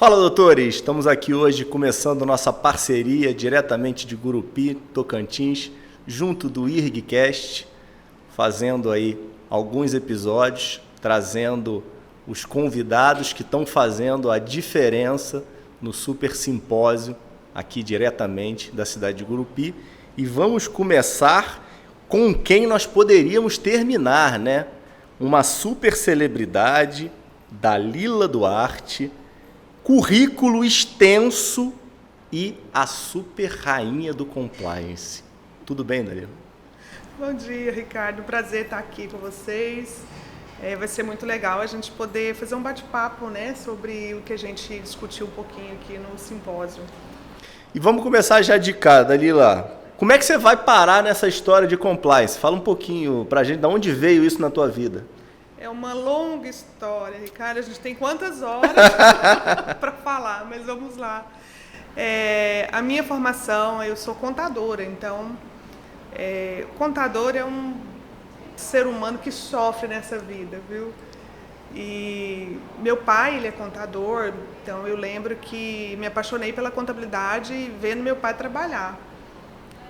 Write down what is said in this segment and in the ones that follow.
Fala, doutores! Estamos aqui hoje começando nossa parceria diretamente de Gurupi, Tocantins, junto do IRGCast, fazendo aí alguns episódios, trazendo os convidados que estão fazendo a diferença no Super Simpósio, aqui diretamente da cidade de Gurupi. E vamos começar com quem nós poderíamos terminar, né? Uma super celebridade, Dalila Duarte, currículo extenso e a super rainha do compliance. Tudo bem, Dalila? Bom dia, Ricardo. Prazer estar aqui com vocês. Vai ser muito legal a gente poder fazer um bate-papo, né, sobre o que a gente discutiu um pouquinho aqui no simpósio. E vamos começar já de cara, Dalila. Como é que você vai parar nessa história de compliance? Fala um pouquinho pra gente, de onde veio isso na tua vida? É uma longa história, Ricardo. A gente tem quantas horas para falar, mas vamos lá. A minha formação, eu sou contadora, então contador é um ser humano que sofre nessa vida, viu? E meu pai, ele é contador, então eu lembro que me apaixonei pela contabilidade vendo meu pai trabalhar.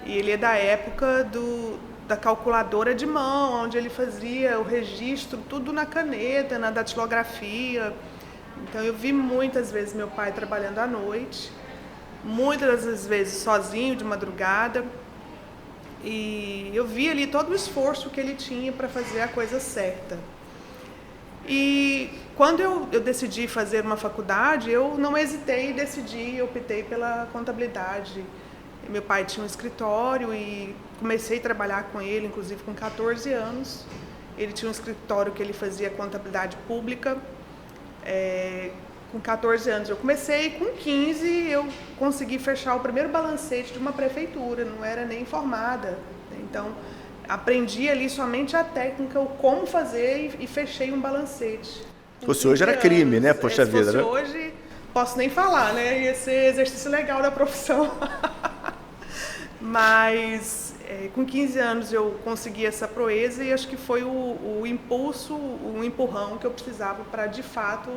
E ele é da época da calculadora de mão, onde ele fazia o registro tudo na caneta, na datilografia. Então eu vi muitas vezes meu pai trabalhando à noite, muitas das vezes sozinho, de madrugada. E eu vi ali todo o esforço que ele tinha para fazer a coisa certa. E quando eu decidi fazer uma faculdade, eu não hesitei e decidi, optei pela contabilidade. Meu pai tinha um escritório e comecei a trabalhar com ele, inclusive com 14 anos. Ele tinha um escritório que ele fazia contabilidade pública. Com 14 anos eu comecei, com 15 eu consegui fechar o primeiro balancete de uma prefeitura, não era nem formada. Então, aprendi ali somente a técnica, o como fazer e fechei um balancete. Se fosse hoje era crime, né? Poxa vida, né? Se fosse hoje, posso nem falar, né? Ia ser exercício legal da profissão. Mas com 15 anos eu consegui essa proeza e acho que foi o impulso, o empurrão que eu precisava para, de fato,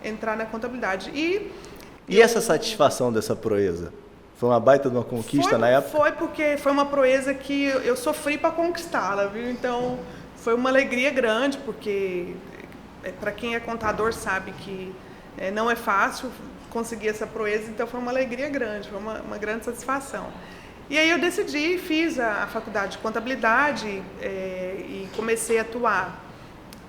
entrar na contabilidade. E essa satisfação dessa proeza? Foi uma baita de uma conquista na época? Foi porque foi uma proeza que eu sofri para conquistá-la, viu? Então, foi uma alegria grande, porque para quem é contador sabe que não é fácil conseguir essa proeza, então foi uma alegria grande, foi uma grande satisfação. E aí eu decidi, fiz a faculdade de contabilidade e comecei a atuar,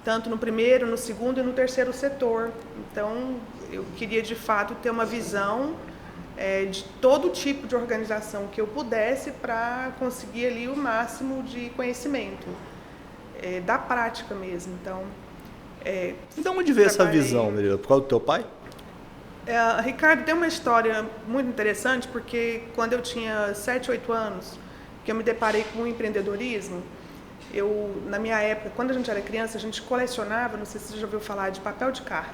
tanto no primeiro, no segundo e no terceiro setor. Então, eu queria de fato ter uma visão de todo tipo de organização que eu pudesse para conseguir ali o máximo de conhecimento, da prática mesmo. Então, e de onde veio essa visão, Maria? Por causa do teu pai? Ricardo, tem uma história muito interessante, porque quando eu tinha 7, 8 anos, que eu me deparei com o empreendedorismo, na minha época, quando a gente era criança, a gente colecionava, não sei se você já ouviu falar, de papel de carta.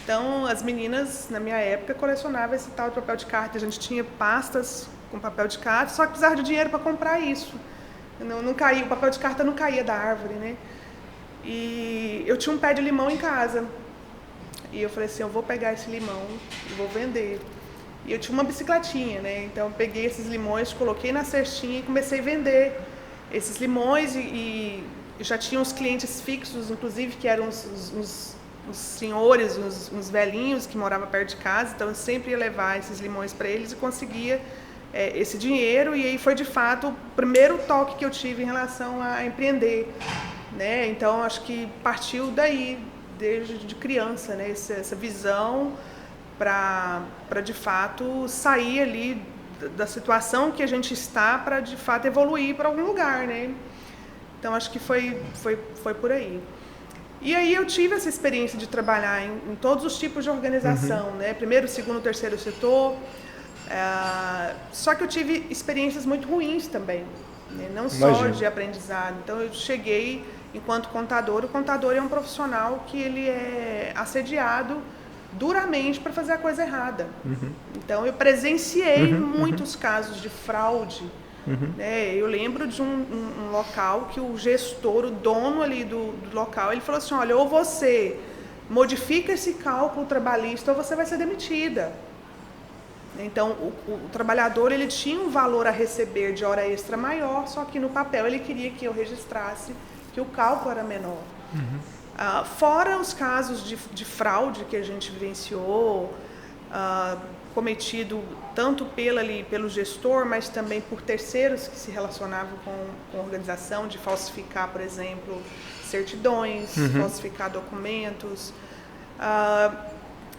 Então, as meninas, na minha época, colecionavam esse tal de papel de carta. A gente tinha pastas com papel de carta, só que precisava de dinheiro para comprar isso. Não caía, o papel de carta não caía da árvore, né? E eu tinha um pé de limão em casa. E eu falei assim, eu vou pegar esse limão e vou vender. E eu tinha uma bicicletinha, né? Então, eu peguei esses limões, coloquei na cestinha e comecei a vender esses limões. E eu já tinha uns clientes fixos, inclusive, que eram os senhores, uns velhinhos que moravam perto de casa. Então, eu sempre ia levar esses limões para eles e conseguia esse dinheiro. E aí foi, de fato, o primeiro toque que eu tive em relação a empreender, né? Então, acho que partiu daí, desde criança, né? Essa visão para de fato sair ali da situação que a gente está para de fato evoluir para algum lugar, né? Então acho que foi por aí. E aí eu tive essa experiência de trabalhar em todos os tipos de organização, né? Primeiro, segundo, terceiro setor. Só que eu tive experiências muito ruins também, né? Não só de aprendizado. Então eu cheguei enquanto contador. O contador é um profissional que ele é assediado duramente para fazer a coisa errada. Então eu presenciei muitos casos de fraude. né? Eu lembro de um local que o gestor, o dono ali do local, ele falou assim, olha, ou você modifica esse cálculo trabalhista ou você vai ser demitida. Então, o trabalhador ele tinha um valor a receber de hora extra maior, só que no papel ele queria que eu registrasse que o cálculo era menor. Fora os casos de fraude que a gente vivenciou, cometido tanto pelo gestor, mas também por terceiros que se relacionavam com a organização, de falsificar, por exemplo, certidões, falsificar documentos.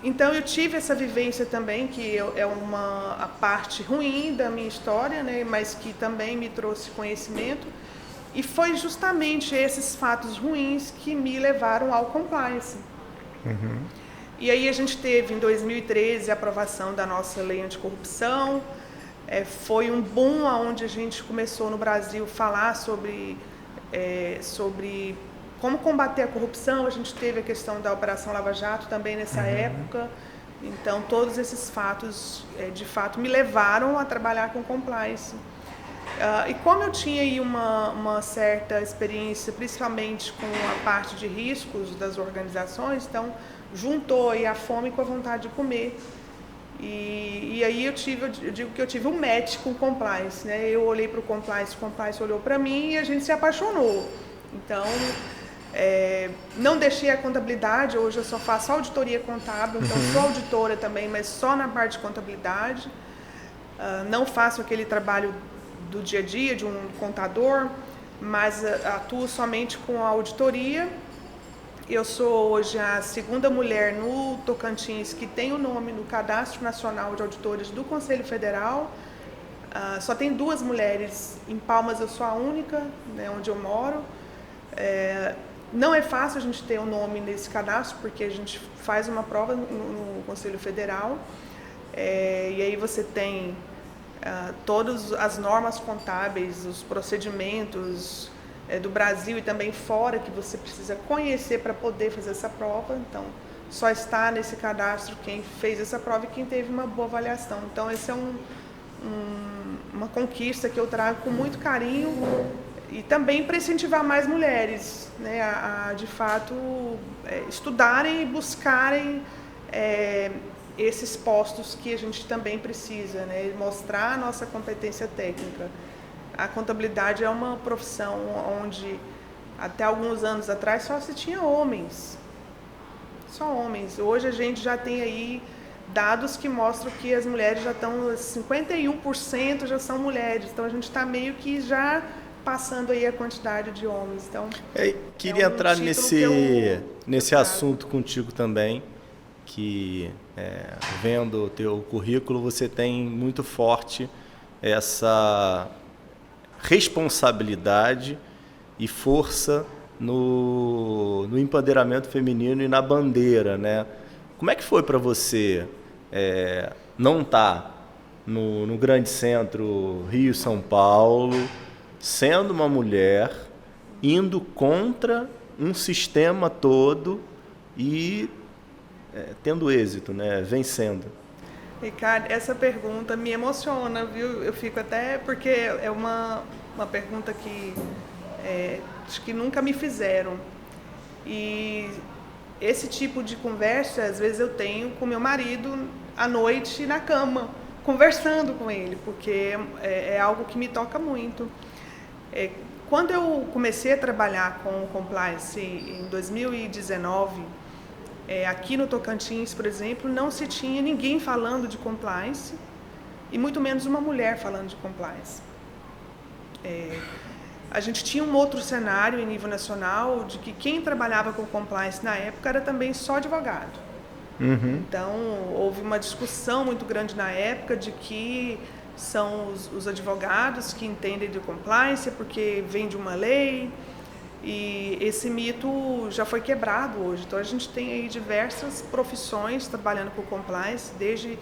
Então eu tive essa vivência também, que é a parte ruim da minha história, né, mas que também me trouxe conhecimento. E foi justamente esses fatos ruins que me levaram ao compliance. E aí a gente teve, em 2013, a aprovação da nossa lei anticorrupção. Foi um boom onde a gente começou no Brasil a falar sobre como combater a corrupção. A gente teve a questão da Operação Lava Jato também nessa época. Então, todos esses fatos, de fato, me levaram a trabalhar com compliance. E como eu tinha aí uma certa experiência, principalmente com a parte de riscos das organizações, então juntou aí a fome com a vontade de comer. E aí eu digo que eu tive um match com o compliance, né? Eu olhei para o compliance olhou para mim e a gente se apaixonou. Então, não deixei a contabilidade, hoje eu só faço auditoria contábil, então sou auditora também, mas só na parte de contabilidade. Não faço aquele trabalho do dia a dia de um contador, mas atuo somente com a auditoria. Eu sou hoje a segunda mulher no Tocantins que tem o nome no Cadastro Nacional de Auditores do Conselho Federal. Só tem 2 mulheres, em Palmas eu sou a única, né, onde eu moro. Não é fácil a gente ter o nome nesse cadastro, porque a gente faz uma prova no Conselho Federal, e aí você tem todas as normas contábeis, os procedimentos do Brasil e também fora que você precisa conhecer para poder fazer essa prova. Então, só está nesse cadastro quem fez essa prova e quem teve uma boa avaliação. Então, essa é uma conquista que eu trago com muito carinho e também para incentivar mais mulheres, né, a de fato estudarem e buscarem esses postos que a gente também precisa, né, mostrar a nossa competência técnica. A contabilidade é uma profissão onde até alguns anos atrás só se tinha homens. Só homens. Hoje a gente já tem aí dados que mostram que as mulheres já estão, 51% já são mulheres. Então a gente está meio que já passando aí a quantidade de homens. Então, queria entrar nesse assunto contigo também, que vendo o teu currículo, você tem muito forte essa responsabilidade e força no empoderamento feminino e na bandeira, né? Como é que foi para você não estar no grande centro Rio-São Paulo, sendo uma mulher, indo contra um sistema todo e tendo êxito, né? Vencendo? Ricardo, essa pergunta me emociona, viu? Eu fico até porque é uma pergunta que acho que nunca me fizeram. E esse tipo de conversa, às vezes eu tenho com meu marido à noite na cama, conversando com ele, porque é algo que me toca muito. Quando eu comecei a trabalhar com compliance em 2019, aqui no Tocantins, por exemplo, não se tinha ninguém falando de compliance e muito menos uma mulher falando de compliance. A gente tinha um outro cenário em nível nacional de que quem trabalhava com compliance na época era também só advogado. Então, houve uma discussão muito grande na época de que são os advogados que entendem de compliance porque vem de uma lei. E esse mito já foi quebrado hoje. Então, a gente tem aí diversas profissões trabalhando com compliance, desde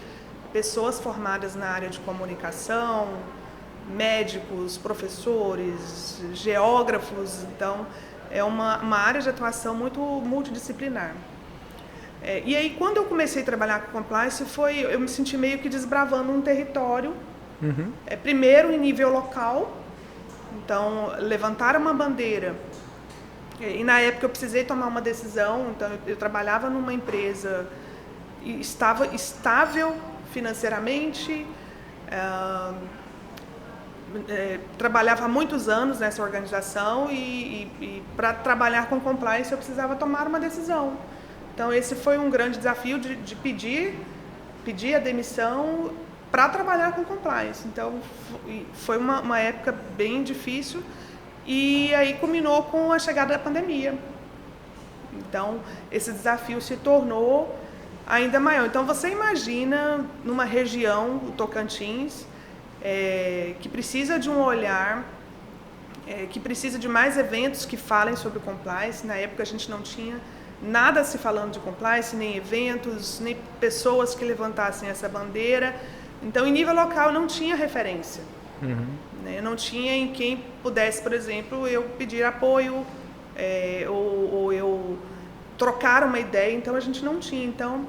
pessoas formadas na área de comunicação, médicos, professores, geógrafos. Então, é uma área de atuação muito multidisciplinar. E aí, quando eu comecei a trabalhar com compliance, eu me senti meio que desbravando um território, primeiro em nível local. Então, levantar uma bandeira E na época eu precisei tomar uma decisão, então eu trabalhava numa empresa e estava estável financeiramente, trabalhava há muitos anos nessa organização e para trabalhar com compliance eu precisava tomar uma decisão. Então esse foi um grande desafio de pedir a demissão para trabalhar com compliance. Então foi uma época bem difícil e aí culminou com a chegada da pandemia. Então esse desafio se tornou ainda maior. Então você imagina numa região, o Tocantins, que precisa de um olhar, que precisa de mais eventos que falem sobre compliance. Na época a gente não tinha nada se falando de compliance, nem eventos, nem pessoas que levantassem essa bandeira. Então, em nível local, não tinha referência. Né? Não tinha em quem pudesse, por exemplo, eu pedir apoio ou eu trocar uma ideia. Então, a gente não tinha. Então,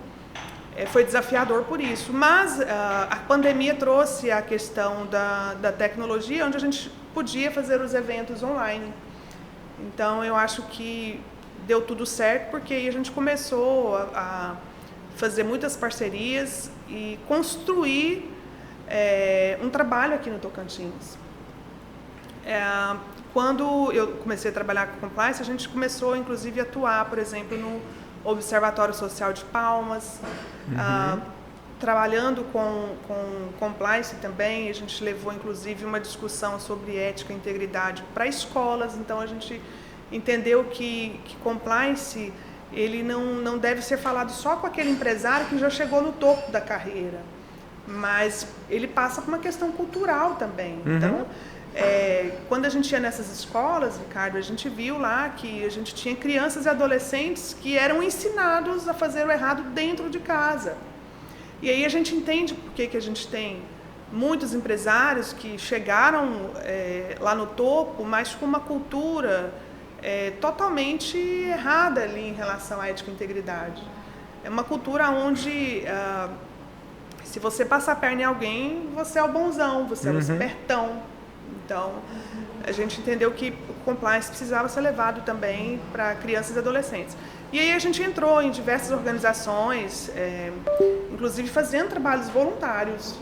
foi desafiador por isso. Mas a pandemia trouxe a questão da tecnologia, onde a gente podia fazer os eventos online. Então, eu acho que deu tudo certo, porque aí a gente começou a fazer muitas parcerias e construir um trabalho aqui no Tocantins. Quando eu comecei a trabalhar com compliance, a gente começou, inclusive, a atuar, por exemplo, no Observatório Social de Palmas, trabalhando com compliance também. A gente levou, inclusive, uma discussão sobre ética e integridade para escolas. Então, a gente entendeu que compliance ele não deve ser falado só com aquele empresário que já chegou no topo da carreira, mas ele passa por uma questão cultural também. Então, quando a gente ia nessas escolas, Ricardo, a gente viu lá que a gente tinha crianças e adolescentes que eram ensinados a fazer o errado dentro de casa. E aí a gente entende por que a gente tem muitos empresários que chegaram lá no topo, mas com uma cultura totalmente errada ali em relação à ética e integridade. É uma cultura onde, se você passar a perna em alguém, você é o bonzão, você é o espertão. Então, a gente entendeu que o compliance precisava ser levado também para crianças e adolescentes. E aí a gente entrou em diversas organizações, inclusive fazendo trabalhos voluntários,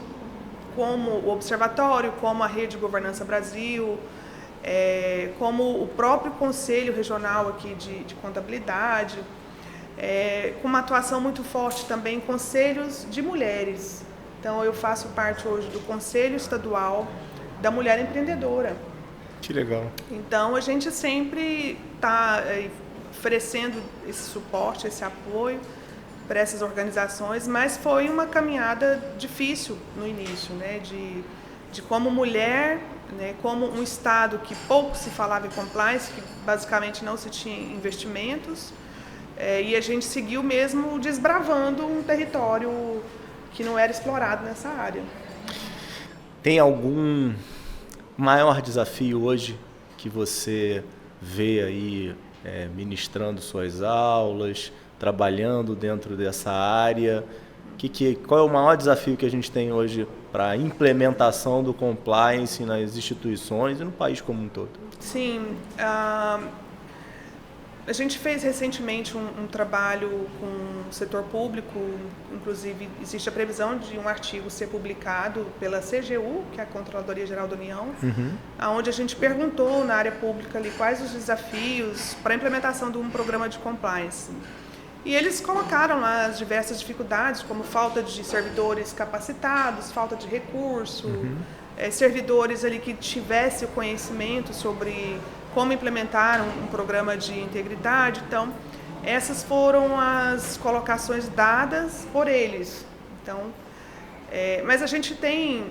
como o Observatório, como a Rede Governança Brasil, como o próprio Conselho Regional aqui de Contabilidade, com uma atuação muito forte também em conselhos de mulheres. Então, eu faço parte hoje do Conselho Estadual da Mulher Empreendedora. Que legal. Então, a gente sempre está oferecendo esse suporte, esse apoio para essas organizações, mas foi uma caminhada difícil no início, né? De como mulher, né? Como um estado que pouco se falava em compliance, que basicamente não se tinha investimentos, e a gente seguiu mesmo desbravando um território que não era explorado nessa área. Tem algum maior desafio hoje que você vê aí ministrando suas aulas, trabalhando dentro dessa área? Qual é o maior desafio que a gente tem hoje para a implementação do compliance nas instituições e no país como um todo? Sim, a gente fez recentemente um trabalho com o setor público, inclusive existe a previsão de um artigo ser publicado pela CGU, que é a Controladoria Geral da União, onde a gente perguntou na área pública ali quais os desafios para a implementação de um programa de compliance. E eles colocaram lá as diversas dificuldades, como falta de servidores capacitados, falta de recurso, servidores ali que tivessem o conhecimento sobre como implementar um programa de integridade. Então, essas foram as colocações dadas por eles. Então, mas a gente tem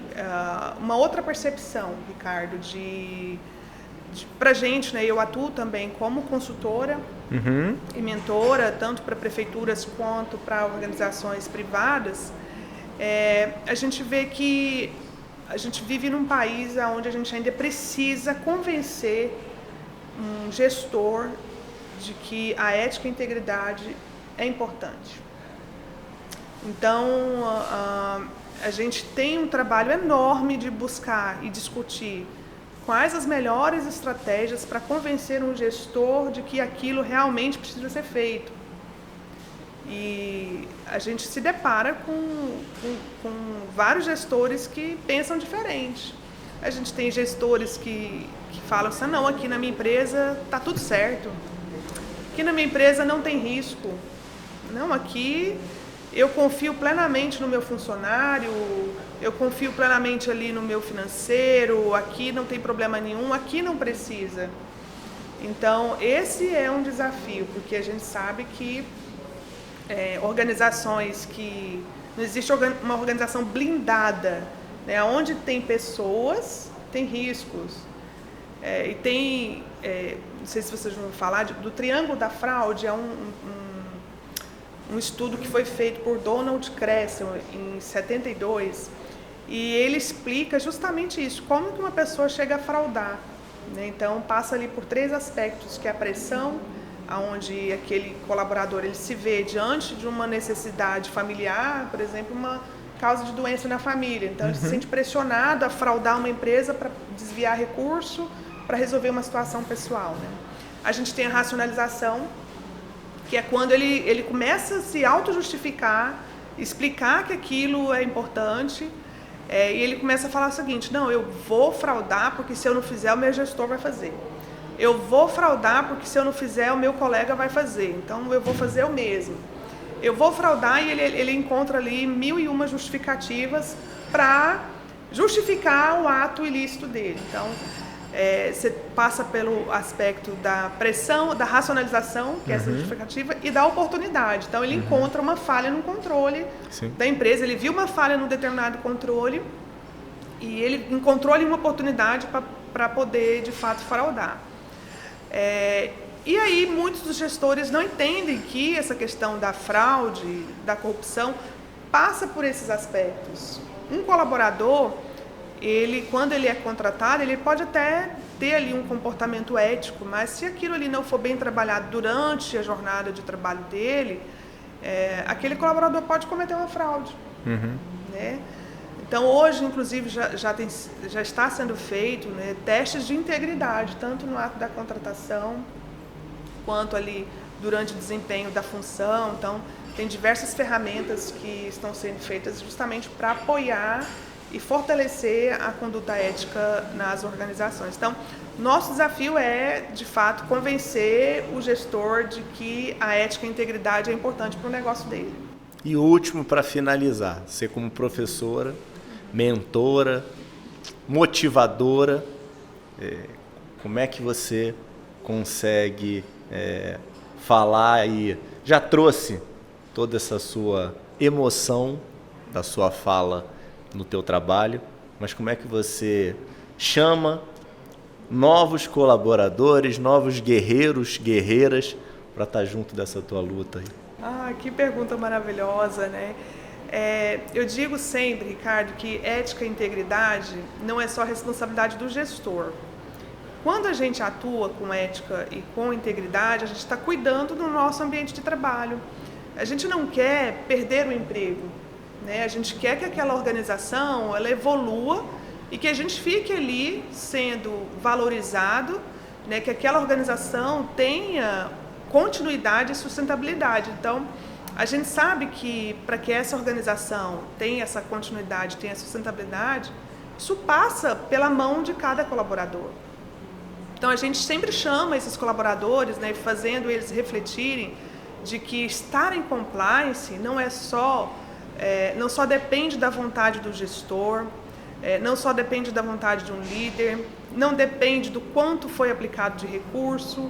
uma outra percepção, Ricardo, para a gente, né, eu atuo também como consultora e mentora, tanto para prefeituras quanto para organizações privadas. A gente vê que a gente vive num país onde a gente ainda precisa convencer um gestor de que a ética e a integridade é importante. Então, a gente tem um trabalho enorme de buscar e discutir quais as melhores estratégias para convencer um gestor de que aquilo realmente precisa ser feito. E a gente se depara com vários gestores que pensam diferente. A gente tem gestores que falam assim, não, aqui na minha empresa está tudo certo. Aqui na minha empresa não tem risco. Não, aqui eu confio plenamente no meu funcionário, eu confio plenamente ali no meu financeiro, aqui não tem problema nenhum, aqui não precisa. Então, esse é um desafio, porque a gente sabe que organizações que... Não existe uma organização blindada, né? Onde tem pessoas, tem riscos. E tem... não sei se vocês vão falar, do Triângulo da Fraude, é um estudo que foi feito por Donald Kressel em 72, e ele explica justamente isso, como que uma pessoa chega a fraudar, né? Então, passa ali por 3 aspectos, que é a pressão, onde aquele colaborador ele se vê diante de uma necessidade familiar, por exemplo, uma causa de doença na família. Então, ele se sente pressionado a fraudar uma empresa para desviar recurso, para resolver uma situação pessoal, né? A gente tem a racionalização, que é quando ele começa a se auto-justificar, explicar que aquilo é importante, e ele começa a falar o seguinte, não, eu vou fraudar porque se eu não fizer, o meu gestor vai fazer. Eu vou fraudar porque se eu não fizer, o meu colega vai fazer. Então, eu vou fazer eu mesmo. Eu vou fraudar, e ele encontra ali 1001 justificativas para justificar o ato ilícito dele. Então, você passa pelo aspecto da pressão, da racionalização, que é essa justificativa, e da oportunidade. Então, ele encontra uma falha no controle da empresa, ele viu uma falha num determinado controle e ele encontrou ali uma oportunidade para poder, de fato, fraudar. E aí, muitos dos gestores não entendem que essa questão da fraude, da corrupção, passa por esses aspectos. Um colaborador, quando ele é contratado, ele pode até ter ali um comportamento ético, mas se aquilo ali não for bem trabalhado durante a jornada de trabalho dele, aquele colaborador pode cometer uma fraude. Né? Então, hoje, inclusive, já está sendo feito, né, testes de integridade, tanto no ato da contratação, quanto ali durante o desempenho da função. Então, tem diversas ferramentas que estão sendo feitas justamente para apoiar e fortalecer a conduta ética nas organizações. Então, nosso desafio é, de fato, convencer o gestor de que a ética e a integridade é importante para o negócio dele. E o último, para finalizar, você como professora, mentora, motivadora, como é que você consegue falar e já trouxe toda essa sua emoção da sua fala no teu trabalho, mas como é que você chama novos colaboradores, novos guerreiros, guerreiras para estar junto dessa tua luta aí? Ah, que pergunta maravilhosa, né? Eu digo sempre, Ricardo, que ética e integridade não é só responsabilidade do gestor. Quando a gente atua com ética e com integridade, a gente está cuidando do nosso ambiente de trabalho. A gente não quer perder o emprego, né? A gente quer que aquela organização ela evolua e que a gente fique ali sendo valorizado, né? Que aquela organização tenha continuidade e sustentabilidade. Então, a gente sabe que para que essa organização tenha essa continuidade, tenha sustentabilidade, isso passa pela mão de cada colaborador. Então, a gente sempre chama esses colaboradores, né, fazendo eles refletirem de que estar em compliance não só depende da vontade do gestor, não só depende da vontade de um líder, não depende do quanto foi aplicado de recurso,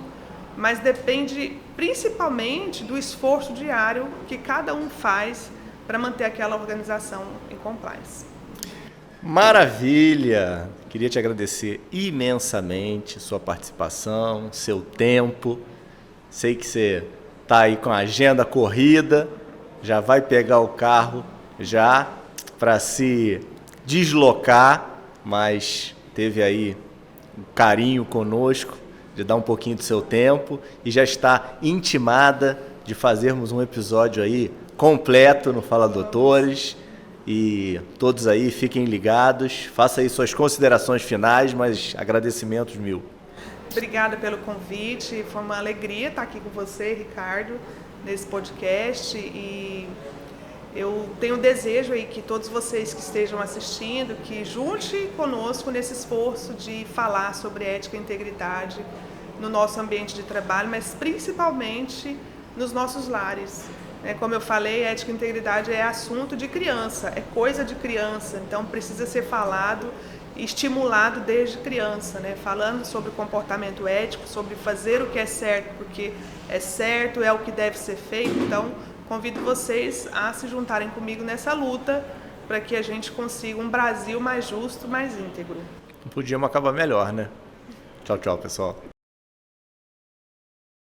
mas depende principalmente do esforço diário que cada um faz para manter aquela organização em compliance. Maravilha! Queria te agradecer imensamente sua participação, seu tempo. Sei que você está aí com a agenda corrida, já vai pegar o carro já para se deslocar, mas teve aí um carinho conosco de dar um pouquinho do seu tempo e já está intimada de fazermos um episódio aí completo no Fala Doutores. E todos aí fiquem ligados, faça aí suas considerações finais, mas agradecimentos mil. Obrigada pelo convite, foi uma alegria estar aqui com você, Ricardo, nesse podcast, e eu tenho desejo aí que todos vocês que estejam assistindo, que junte conosco nesse esforço de falar sobre ética e integridade no nosso ambiente de trabalho, mas principalmente nos nossos lares. Como eu falei, ética e integridade é assunto de criança, é coisa de criança, então precisa ser falado e estimulado desde criança, falando sobre comportamento ético, sobre fazer o que é certo, porque é certo, é o que deve ser feito. Então, convido vocês a se juntarem comigo nessa luta para que a gente consiga um Brasil mais justo, mais íntegro. Não podíamos acabar melhor, né? Tchau, tchau, pessoal.